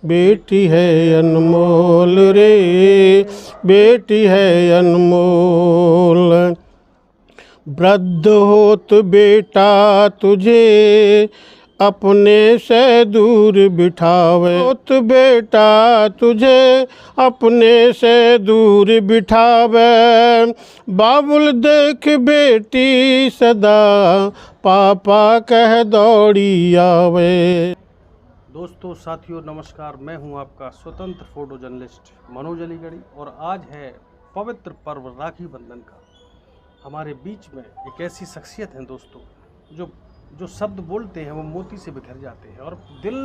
बेटी है अनमोल रे, बेटी है अनमोल। वृद्ध होत बेटा तुझे अपने से दूर बिठावे, होत बेटा तुझे अपने से दूर बिठावे। बाबुल देख बेटी सदा पापा कह दौड़ी आवे। दोस्तों साथियों नमस्कार, मैं हूं आपका स्वतंत्र फोटो जर्नलिस्ट मनोज अलीगढ़ी और आज है पवित्र पर्व राखी बंधन का। हमारे बीच में एक ऐसी शख्सियत है दोस्तों जो शब्द बोलते हैं वो मोती से बिखर जाते हैं और दिल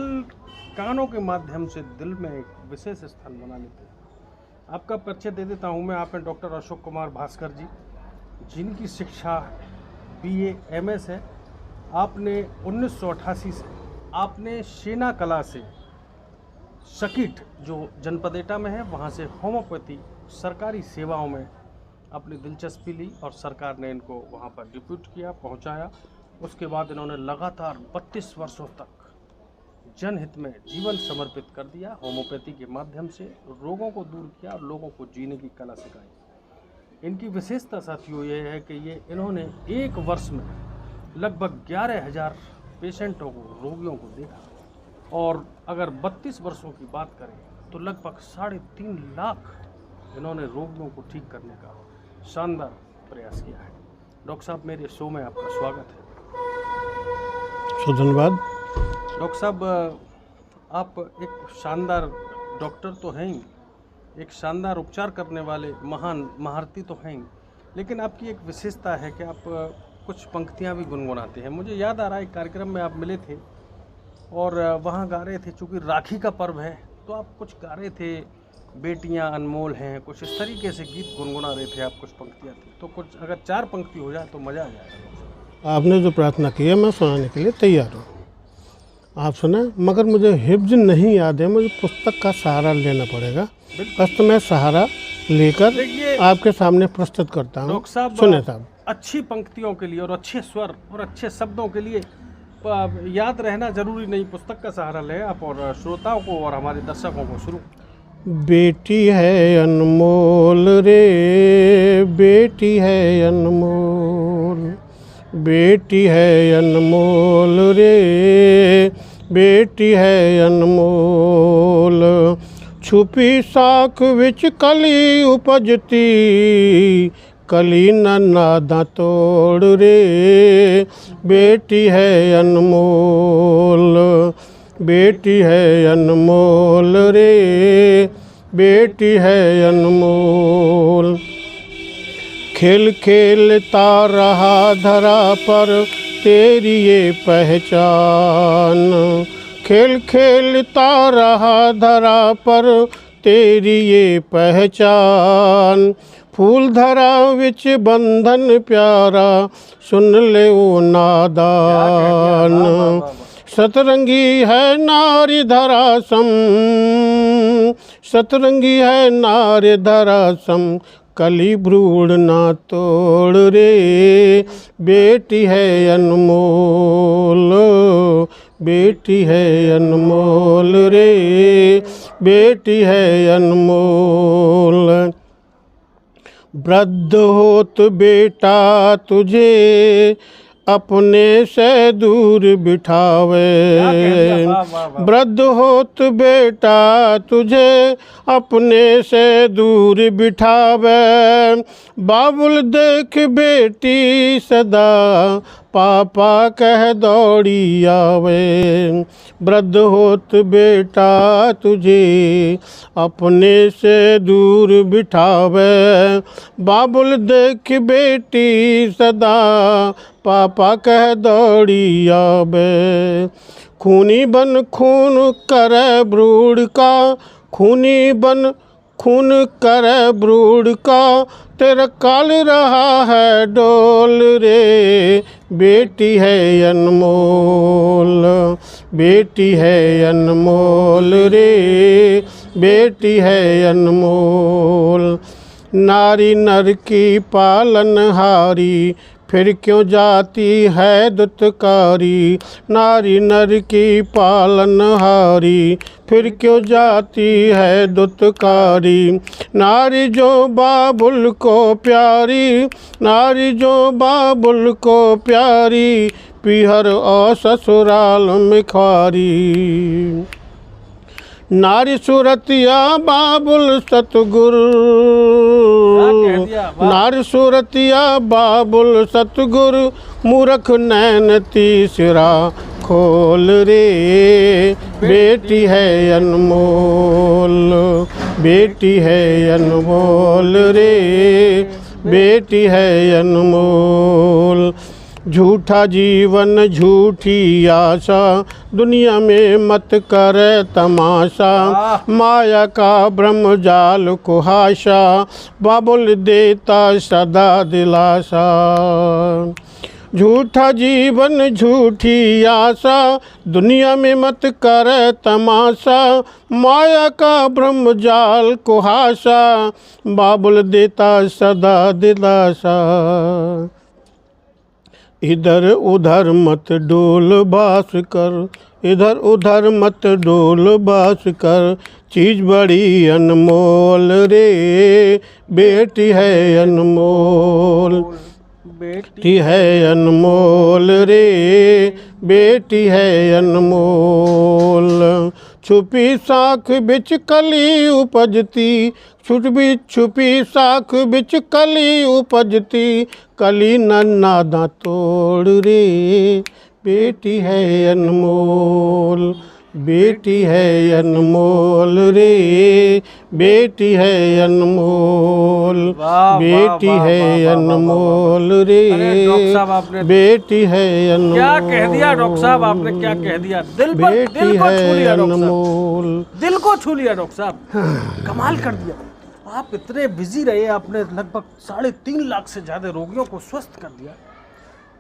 कानों के माध्यम से दिल में एक विशेष स्थान बना लेते हैं। आपका परिचय दे देता हूं मैं। आप हैं डॉक्टर अशोक कुमार भास्कर जी, जिनकी शिक्षा BA MS है। आपने 1988 से आपने सेना कला से सकीट जो जनपद एटा में है वहाँ से होम्योपैथी सरकारी सेवाओं में अपनी दिलचस्पी ली और सरकार ने इनको वहाँ पर डिप्यूट किया, पहुँचाया। उसके बाद इन्होंने लगातार 32 वर्षों तक जनहित में जीवन समर्पित कर दिया। होम्योपैथी के माध्यम से रोगों को दूर किया और लोगों को जीने की कला सिखाई। इनकी विशेषता साथियों ये है कि इन्होंने एक वर्ष में लगभग 11,000 पेशेंटों को, रोगियों को देखा और अगर 32 वर्षों की बात करें तो लगभग 3.5 लाख इन्होंने रोगियों को ठीक करने का शानदार प्रयास किया है। डॉक्टर साहब, मेरे शो में आपका स्वागत है। धन्यवाद। डॉक्टर साहब, आप एक शानदार डॉक्टर तो हैं ही, एक शानदार उपचार करने वाले महान महारथी तो हैं ही, लेकिन आपकी एक विशेषता है कि आप कुछ पंक्तियां भी गुनगुनाते हैं। मुझे याद आ रहा है एक कार्यक्रम में आप मिले थे और वहाँ गा रहे थे, चूँकि राखी का पर्व है तो आप कुछ गा रहे थे, बेटियां अनमोल हैं, कुछ इस तरीके से गीत गुनगुना रहे थे आप। कुछ पंक्तियाँ थी तो कुछ अगर 4 पंक्ति हो जाए तो मज़ा आ जाएगा। आपने जो प्रार्थना की है मैं सुनाने के लिए तैयार हूँ, आप सुना। मगर मुझे हिफ्ज नहीं याद है, मुझे पुस्तक का सहारा लेना पड़ेगा। बस तो मैं सहारा लेकर आपके सामने प्रस्तुत करता हूँ। डॉक्टर साहब, सुने साहब, अच्छी पंक्तियों के लिए और अच्छे स्वर और अच्छे शब्दों के लिए याद रहना जरूरी नहीं, पुस्तक का सहारा लें आप और श्रोताओं को और हमारे दर्शकों को शुरू। बेटी है अनमोल रे, बेटी है अनमोल, बेटी है अनमोल रे, बेटी है अनमोल। छुपी साख विच कली उपजती, कली न नादा तोड़ रे, बेटी है अनमोल, बेटी है अनमोल रे, बेटी है अनमोल। खेल खेलता रहा धरा पर तेरी ये पहचान, खेल खेलता रहा धरा पर तेरी ये पहचान। फूल धरा विच बंधन प्यारा, सुन ले ओ नादान। सतरंगी है नारी धरा सम, सतरंगी है नारी धरा सम, कली भ्रूण ना तोड़ रे, बेटी है अनमोल, बेटी है अनमोल रे, बेटी है अनमोल। वृद्ध होत बेटा तुझे अपने से दूर बिठावे, वृद्ध होत बेटा तुझे अपने से दूर बिठावे। बाबुल देख बेटी सदा पापा कह दौड़ी आवे, वृद्ध होत बेटा तुझे अपने से दूर बिठावे। बाबुल देख बेटी सदा पापा कह दौड़ी आवे। खूनी बन खून करे ब्रूड का, खूनी बन खून करे ब्रूड का, तेरा काल रहा है डोल रे, बेटी है अनमोल, बेटी है अनमोल रे, बेटी है अनमोल। नारी नर की पालनहारी, फिर क्यों जाती है दुत्कारी, नारी नर की पालनहारी। फिर क्यों जाती है दुत्कारी, नारी जो बाबुल को प्यारी, नारी जो बाबुल को प्यारी, पीहर और ससुराल में ख्वारी। नारी सूरतिया बाबुल सतगुरु, नारी सूरतिया बाबुल सतगुरु, मूर्ख नैन तीसरा खोल रे। बेटी है अनमोल, बेटी है अनमोल रे, बेटी है अनमोल। झूठा जीवन झूठी आशा, दुनिया में मत कर तमाशा। माया का ब्रह्म जाल कुहाशा, बाबुल देता सदा दिलासा। झूठा जीवन झूठी आशा, दुनिया में मत कर तमाशा। माया का ब्रह्म जाल कुहाशा, बाबुल देता सदा दिलासा। इधर उधर मत डोल बास कर, इधर उधर मत डोल बास कर, चीज़ बड़ी अनमोल रे। बेटी है अनमोल, बेटी है अनमोल रे, बेटी है अनमोल। छुपी साख बिच कली उपजती, छुपी साख बिच कली उपजती, कली नादा तोड़ रे। बेटी है अनमोल, बेटी है अनमोल रे, बेटी है अनमोल, बेटी है अनमोल रे, बेटी है अनमोल। क्या कह दिया डॉक्टर साहब आपने, क्या कह दिया, दिल को छू लिया अनमोल, दिल को छू लिया डॉक्टर साहब, कमाल कर दिया। आप इतने बिजी रहे, आपने लगभग 3.5 लाख से ज़्यादा रोगियों को स्वस्थ कर दिया।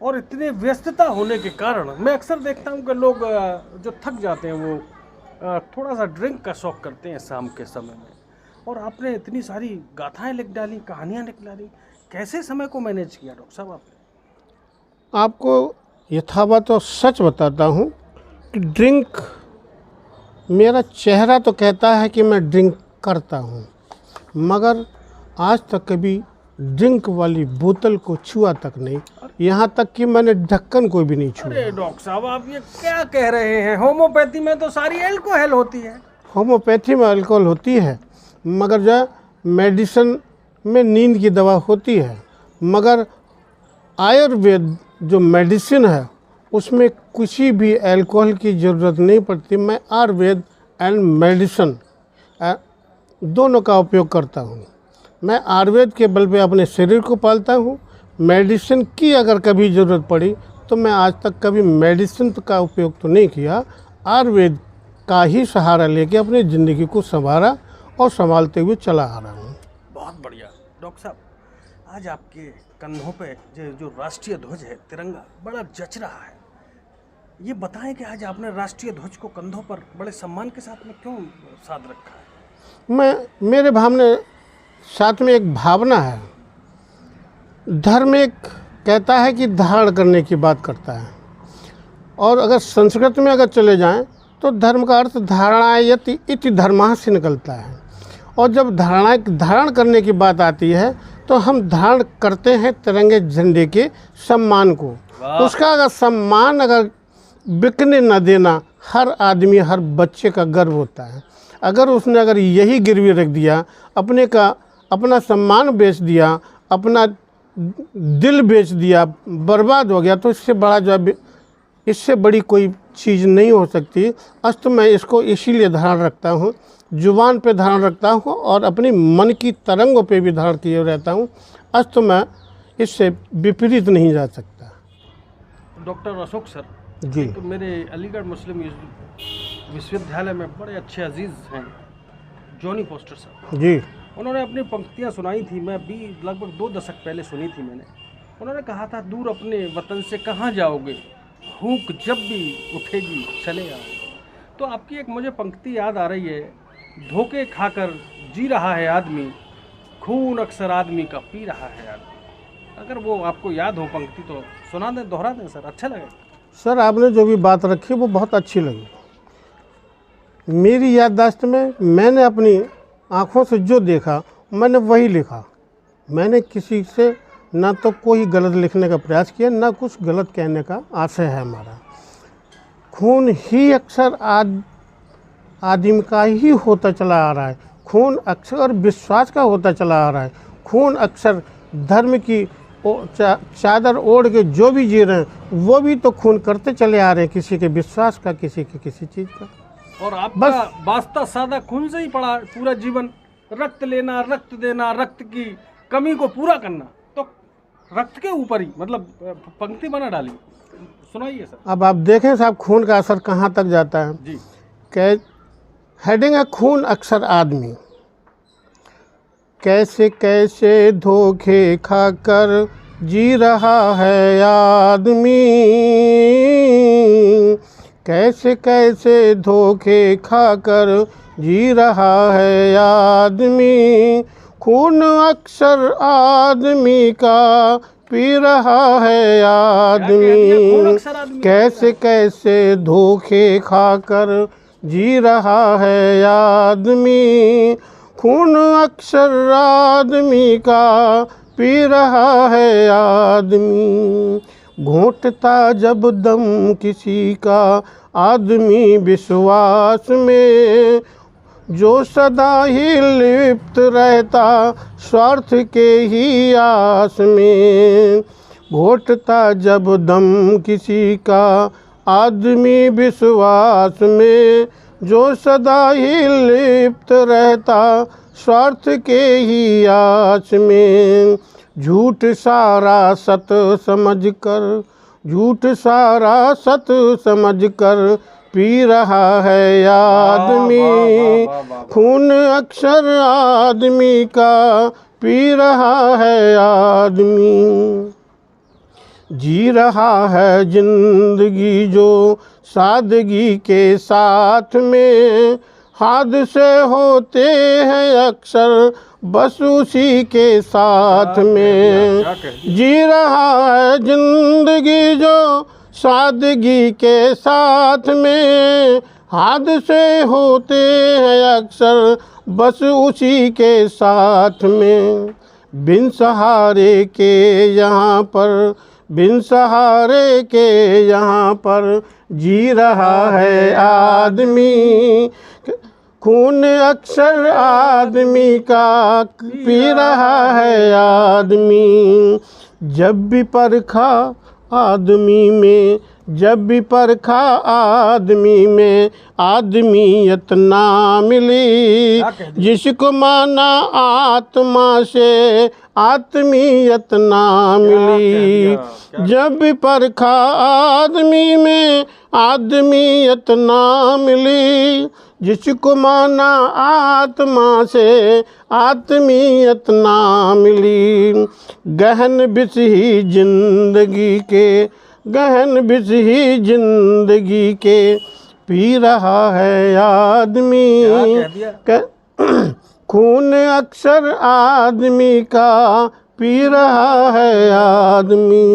और इतने व्यस्तता होने के कारण मैं अक्सर देखता हूँ कि लोग जो थक जाते हैं वो थोड़ा सा ड्रिंक का शौक करते हैं शाम के समय में। और आपने इतनी सारी गाथाएं लिख डाली, कहानियाँ लिख डाली, कैसे समय को मैनेज किया डॉक्टर साहब आपने? आपको यथावत और सच बताता हूँ कि ड्रिंक, मेरा चेहरा तो कहता है कि मैं ड्रिंक करता हूँ, मगर आज तक कभी ड्रिंक वाली बोतल को छुआ तक नहीं। यहाँ तक कि मैंने ढक्कन को भी नहीं छुआ। अरे डॉक्टर साहब आप ये क्या कह रहे हैं? होम्योपैथी में तो सारी अल्कोहल होती है। होम्योपैथी में अल्कोहल होती है, मगर जो मेडिसिन में नींद की दवा होती है, मगर आयुर्वेद जो मेडिसिन है उसमें किसी भी अल्कोहल की ज़रूरत नहीं पड़ती। मैं आयुर्वेद एंड मेडिसिन दोनों का उपयोग करता हूँ। मैं आयुर्वेद के बल पे अपने शरीर को पालता हूँ। मेडिसिन की अगर कभी ज़रूरत पड़ी तो मैं आज तक कभी मेडिसिन का उपयोग तो नहीं किया, आयुर्वेद का ही सहारा लेके अपनी ज़िंदगी को संवारा और संभालते हुए चला आ रहा हूँ। बहुत बढ़िया डॉक्टर साहब, आज आपके कंधों पे जो राष्ट्रीय ध्वज है, तिरंगा, बड़ा जच रहा है। ये बताएं कि आज आपने राष्ट्रीय ध्वज को कंधों पर बड़े सम्मान के साथ में क्यों साध रखा है? मेरे भावना साथ में एक भावना है। धर्म एक कहता है कि धारण करने की बात करता है, और अगर संस्कृत में अगर चले जाएं तो धर्म का अर्थ धारणायति इति धर्मः से निकलता है। और जब धारण करने की बात आती है तो हम धारण करते हैं तिरंगे झंडे के सम्मान को। उसका अगर सम्मान अगर बिकने न देना, हर आदमी हर बच्चे का गर्व होता है। अगर उसने अगर यही गिरवी रख दिया, अपना सम्मान बेच दिया, अपना दिल बेच दिया, बर्बाद हो गया, तो इससे बड़ा जो इससे बड़ी कोई चीज़ नहीं हो सकती। अस्त मैं इसको इसीलिए धारण रखता हूँ, जुबान पे धारण रखता हूँ और अपनी मन की तरंगों पे भी धारण किए रहता हूँ। अस्त मैं इससे विपरीत नहीं जा सकता। डॉक्टर अशोक सर जी, तो मेरे अलीगढ़ मुस्लिम विश्वविद्यालय में बड़े अच्छे अजीज़ हैं, जॉनी फोस्टर सर जी, उन्होंने अपनी पंक्तियाँ सुनाई थी। मैं भी लगभग 2 दशक पहले सुनी थी मैंने। उन्होंने कहा था, दूर अपने वतन से कहाँ जाओगे, भूख जब भी उठेगी चले आओगे। तो आपकी एक मुझे पंक्ति याद आ रही है, धोखे खाकर जी रहा है आदमी, खून अक्सर आदमी का पी रहा है आदमी। अगर वो आपको याद हो पंक्ति तो सुना दें, दोहरा दें सर, अच्छा लगेगा। सर आपने जो भी बात रखी वो बहुत अच्छी लगी। मेरी याददाश्त में मैंने अपनी आँखों से जो देखा मैंने वही लिखा। मैंने किसी से ना तो कोई गलत लिखने का प्रयास किया, ना कुछ गलत कहने का आशय है हमारा। खून ही अक्सर आदमी का ही होता चला आ रहा है। खून अक्सर विश्वास का होता चला आ रहा है। खून अक्सर धर्म की चादर ओढ़ के जो भी जी रहे हैं वो भी तो खून करते चले आ रहे हैं, किसी के विश्वास का, किसी के किसी चीज़ का। और आपका वास्ता सादा खून से ही पड़ा पूरा जीवन, रक्त लेना, रक्त देना, रक्त की कमी को पूरा करना, तो रक्त के ऊपर ही मतलब पंक्ति बना डाली। सुनाइए सर। अब आप देखें साहब खून का असर कहाँ तक जाता है जी। हेडिंग है खून अक्सर आदमी, कैसे कैसे धोखे खाकर जी रहा है आदमी, कैसे कैसे धोखे खाकर जी रहा है आदमी, खून अक्सर आदमी का पी रहा है आदमी, कैसे कैसे धोखे खाकर जी रहा है आदमी, खून अक्सर आदमी का पी रहा है आदमी, घोंटता जब दम किसी का आदमी विश्वास में, जो सदा ही लिप्त रहता स्वार्थ के ही आस में, घोंटता जब दम किसी का आदमी विश्वास में, जो सदा ही लिप्त रहता स्वार्थ के ही आस में, झूठ सारा सत समझकर, झूठ सारा सत समझकर पी रहा है आदमी, खून अक्सर आदमी का पी रहा है आदमी, जी रहा है जिंदगी जो सादगी के साथ में, हादसे होते हैं अक्सर बस उसी के साथ में, जी रहा है जिंदगी जो सादगी के साथ में, हादसे होते हैं अक्सर बस उसी के साथ में, बिन सहारे के यहाँ पर, बिन सहारे के यहाँ पर जी रहा है आदमी, खून अक्सर आदमी का पी रहा है आदमी, जब भी परखा आदमी में, जब भी परखा आदमी में आदमियत ना मिली, जिसको माना आत्मा से आत्मीयत ना मिली, जब भी परखा आदमी में आदमियत ना मिली, जिसको माना आत्मा से आत्मीयत ना मिली, गहन बिस ही जिंदगी के, गहन बिस ही जिंदगी के पी रहा है आदमी, खून अक्सर आदमी का पी रहा है आदमी,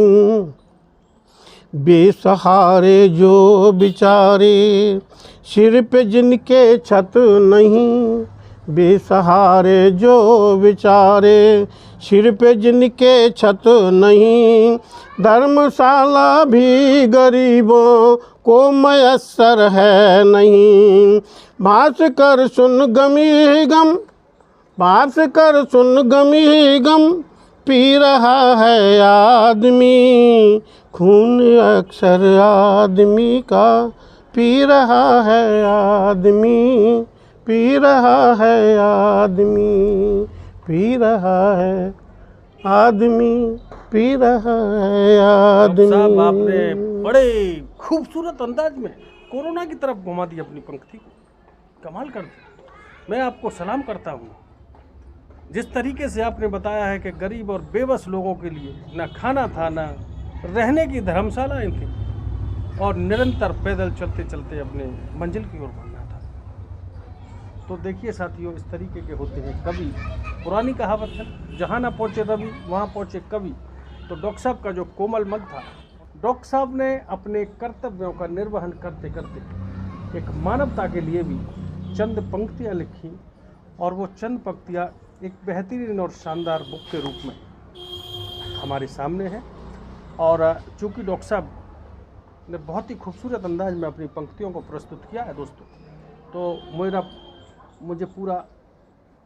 बेसहारे जो बेचारे सिर पे जिनके छत नहीं, बेसहारे जो बेचारे सिर पे जिनके छत नहीं, धर्मशाला भी गरीबों को मयस्सर है नहीं, भास्कर सुन गमी गम, भास्कर सुन गमी गम पी रहा है आदमी, खून अक्सर आदमी का पी रहा है आदमी, पी रहा है आदमी, पी रहा है आदमी, पी रहा है आदमी। साहब आपने बड़े खूबसूरत अंदाज में कोरोना की तरफ घुमा दी अपनी पंक्ति को, कमाल कर दी। मैं आपको सलाम करता हूँ। जिस तरीके से आपने बताया है कि गरीब और बेबस लोगों के लिए ना खाना था, ना रहने की धर्मशालाएं थी, और निरंतर पैदल चलते चलते अपने मंजिल की ओर बढ़ना था। तो देखिए साथियों, इस तरीके के होते हैं कवि। पुरानी कहावत है, जहाँ ना पहुँचे रवि वहाँ पहुँचे कवि। तो डॉक्टर साहब का जो कोमल मन था, डॉक्टर साहब ने अपने कर्तव्यों का निर्वहन करते करते एक मानवता के लिए भी चंद पंक्तियाँ लिखी, और वो चंद पंक्तियाँ एक बेहतरीन और शानदार बुक के रूप में हमारे सामने है। और चूँकि डॉक्टर साहब ने बहुत ही खूबसूरत अंदाज में अपनी पंक्तियों को प्रस्तुत किया है दोस्तों, तो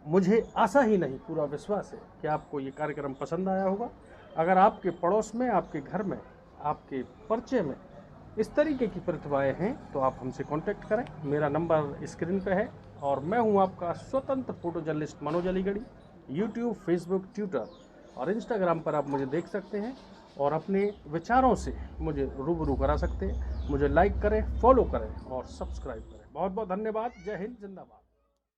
मुझे आशा ही नहीं, पूरा विश्वास है कि आपको ये कार्यक्रम पसंद आया होगा। अगर आपके पड़ोस में, आपके घर में, आपके परिचय में इस तरीके की प्रतिभाएं हैं तो आप हमसे कांटेक्ट करें। मेरा नंबर स्क्रीन पे है और मैं हूं आपका स्वतंत्र photo journalist Manoj Aligarhi. YouTube, Facebook, Twitter और इंस्टाग्राम पर आप मुझे देख सकते हैं और अपने विचारों से मुझे रूबरू करा सकते हैं। मुझे लाइक करें, फॉलो करें और सब्सक्राइब करें। बहुत बहुत धन्यवाद। जय हिंद, जिंदाबाद।